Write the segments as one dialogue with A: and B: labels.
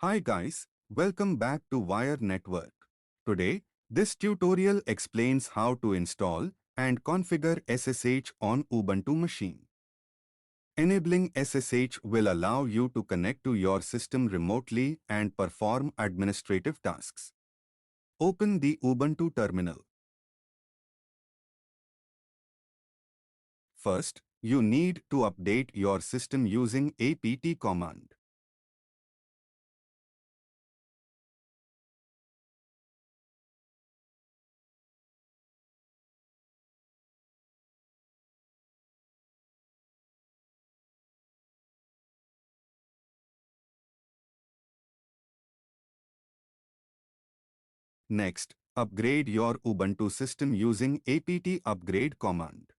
A: Hi guys, welcome back to Wire Network. Today, this tutorial explains how to install and configure SSH on Ubuntu machine. Enabling SSH will allow you to connect to your system remotely and perform administrative tasks. Open the Ubuntu terminal. First, you need to update your system using apt command. Next, upgrade your Ubuntu system using apt upgrade command.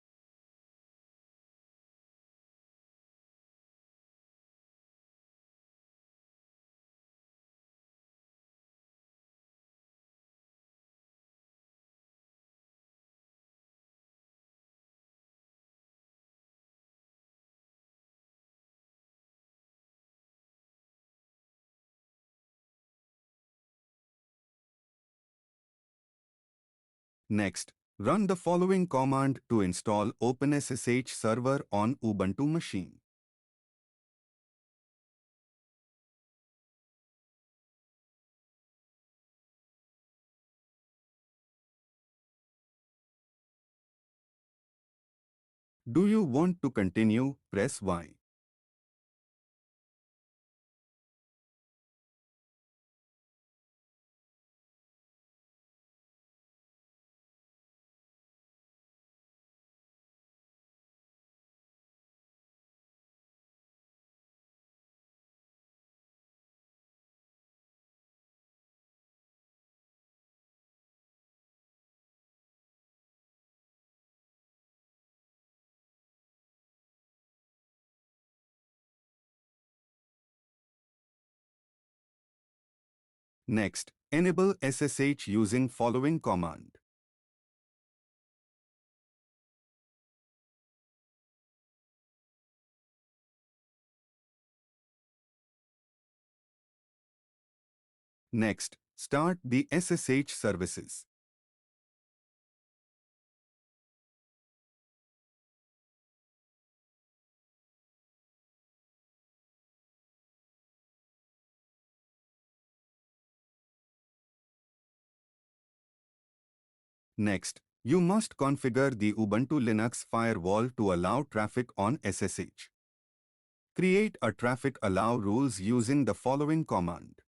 A: Next, run the following command to install openssh server on Ubuntu machine. Do you want to continue? Press Y. Next, enable SSH using following command. Next, start the SSH services. Next, you must configure the Ubuntu Linux firewall to allow traffic on SSH. Create a traffic allow rules using the following command.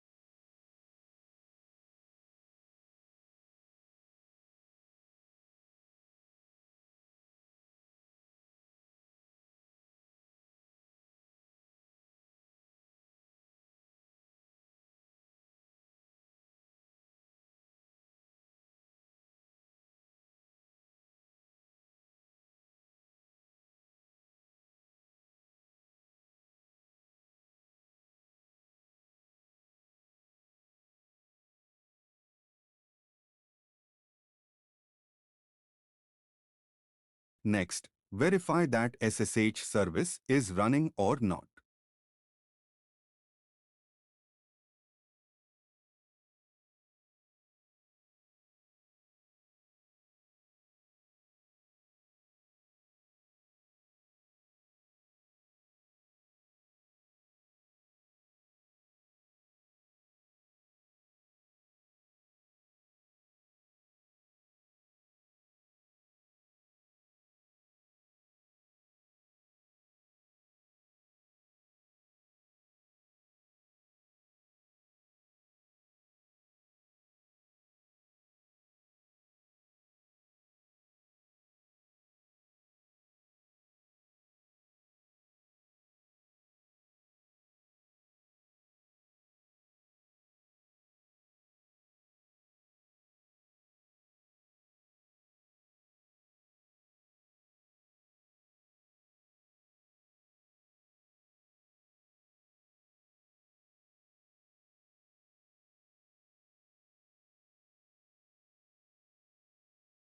A: Next, verify that SSH service is running or not.